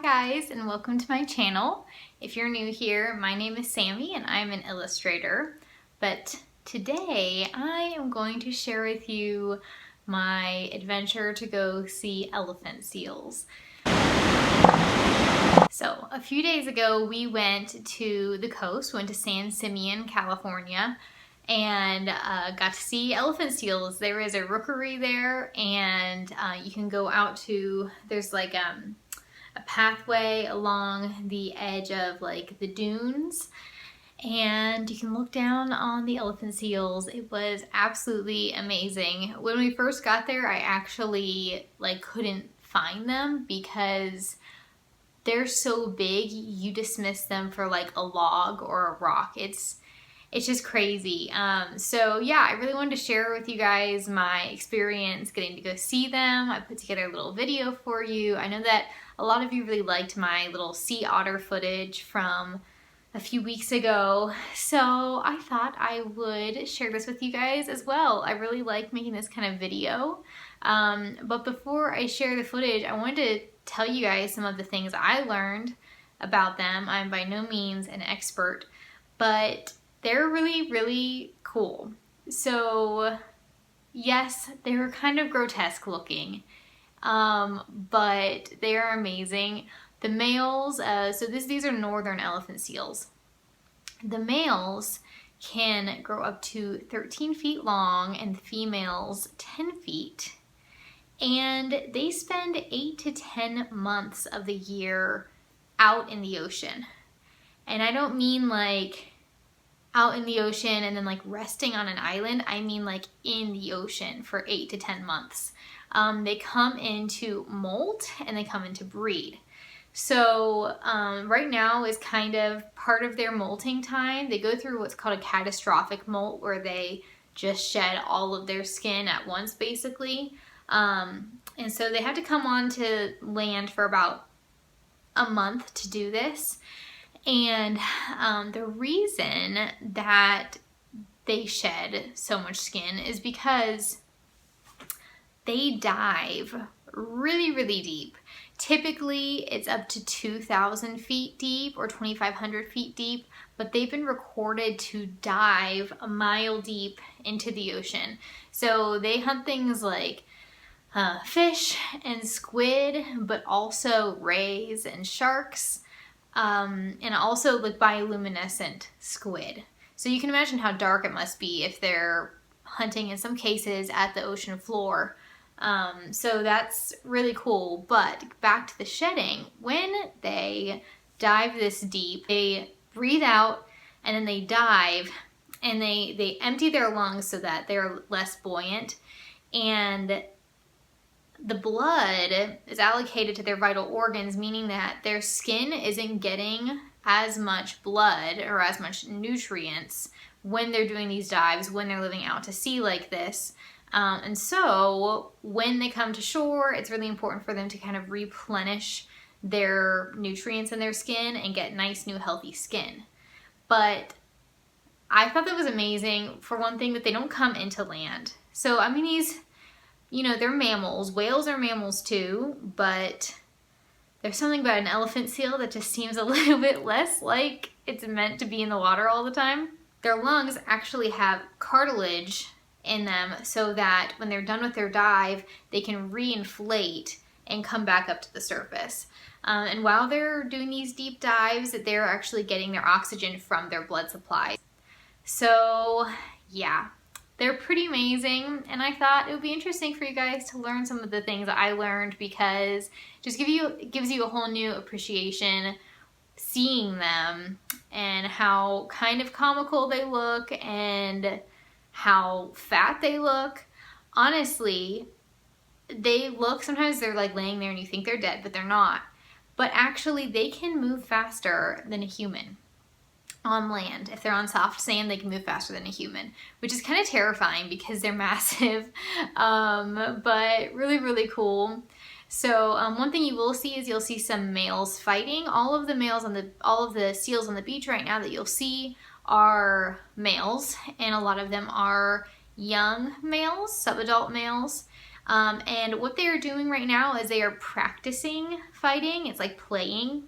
Hi guys, and welcome to my channel. If you're new here, my name is Sammy and I'm an illustrator. But today I am going to share with you my adventure to go see elephant seals. So a few days ago we went to the coast, went to San Simeon, California, and got to see elephant seals. There is a rookery there, and you can go out to, there's like a pathway along the edge of like the dunes, and you can look down on the elephant seals. It was absolutely amazing. When we first got there, I actually like couldn't find them because they're so big you dismiss them for like a log or a rock. It's just crazy. So yeah, I really wanted to share with you guys my experience getting to go see them. I put together a little video for you. I know that a lot of you really liked my little sea otter footage from a few weeks ago, so I thought I would share this with you guys as well. I really like making this kind of video. But before I share the footage, I wanted to tell you guys some of the things I learned about them. I'm by no means an expert, but they're really, really cool. So yes, they were kind of grotesque looking, but they are amazing. The males, so these are northern elephant seals. The males can grow up to 13 feet long and the females 10 feet. And they spend 8 to 10 months of the year out in the ocean. And I don't mean like out in the ocean and then like resting on an island. I mean like in the ocean for 8 to 10 months. They come in to molt and they come in to breed. So right now is kind of part of their molting time. They go through what's called a catastrophic molt, where they just shed all of their skin at once basically. And so they have to come on to land for about a month to do this. And the reason that they shed so much skin is because they dive really, really deep. Typically, it's up to 2,000 feet deep or 2,500 feet deep, but they've been recorded to dive a mile deep into the ocean. So they hunt things like fish and squid, but also rays and sharks, and also like bioluminescent squid. So you can imagine how dark it must be if they're hunting in some cases at the ocean floor. So that's really cool. But back to the shedding, when they dive this deep, they breathe out and then they dive and they empty their lungs so that they're less buoyant, and the blood is allocated to their vital organs, meaning that their skin isn't getting as much blood or as much nutrients when they're doing these dives, when they're living out to sea like this. And so when they come to shore, it's really important for them to kind of replenish their nutrients in their skin and get nice, new, healthy skin. But I thought that was amazing, for one thing, that they don't come into land. So, I mean, they're mammals. Whales are mammals too, but there's something about an elephant seal that just seems a little bit less like it's meant to be in the water all the time. Their lungs actually have cartilage in them so that when they're done with their dive, they can reinflate and come back up to the surface. And while they're doing these deep dives, they're actually getting their oxygen from their blood supply. So yeah, they're pretty amazing, and I thought it would be interesting for you guys to learn some of the things that I learned, because it just gives you a whole new appreciation seeing them and how kind of comical they look and how fat they look. Honestly, sometimes they're like laying there and you think they're dead, but they're not. But actually they can move faster than a human on land. If they're on soft sand, they can move faster than a human, which is kind of terrifying because they're massive, but really, really cool. So one thing you will see is you'll see some males fighting. All of the seals on the beach right now that you'll see are males, and a lot of them are young males, subadult males. And what they are doing right now is they are practicing fighting. It's like playing.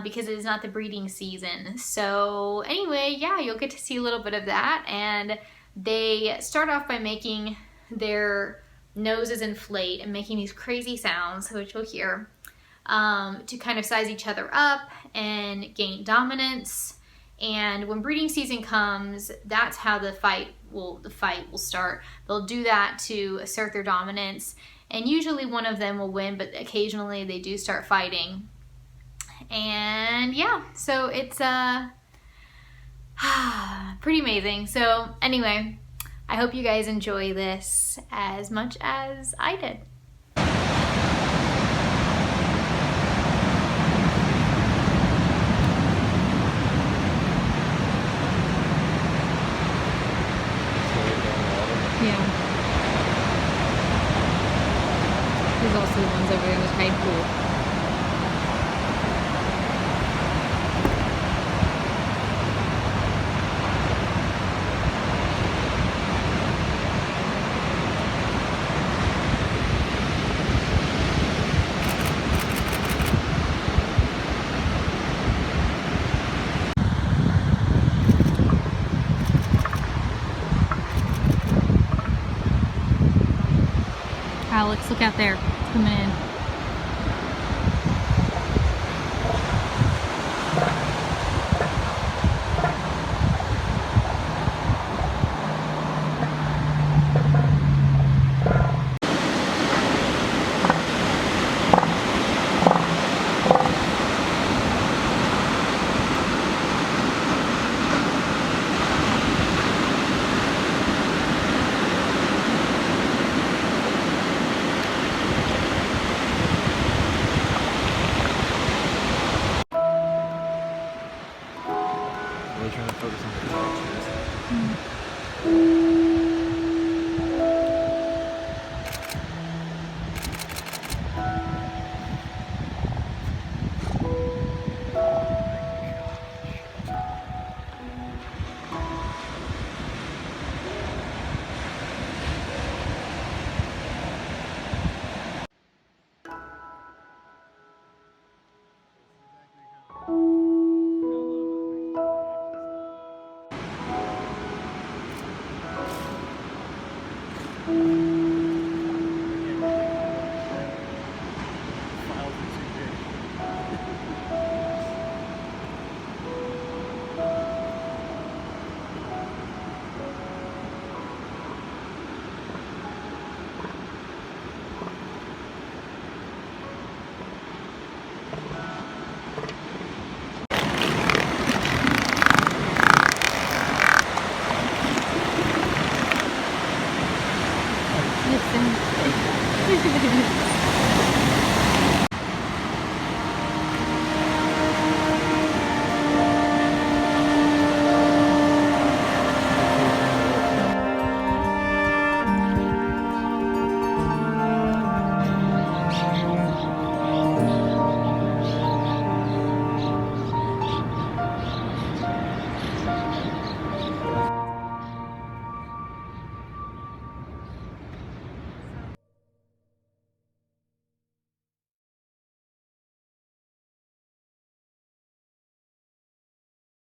Because it is not the breeding season. So anyway, yeah, you'll get to see a little bit of that. And they start off by making their noses inflate and making these crazy sounds, which you'll hear, to kind of size each other up and gain dominance. And when breeding season comes, that's how the fight will start. They'll do that to assert their dominance, and usually one of them will win, but occasionally they do start fighting. And yeah, so it's pretty amazing. So anyway, I hope you guys enjoy this as much as I did. Yeah. There's also the ones over there in the tide pool. Alex, look out there. It's coming in. Really trying to focus on the textures. Listen.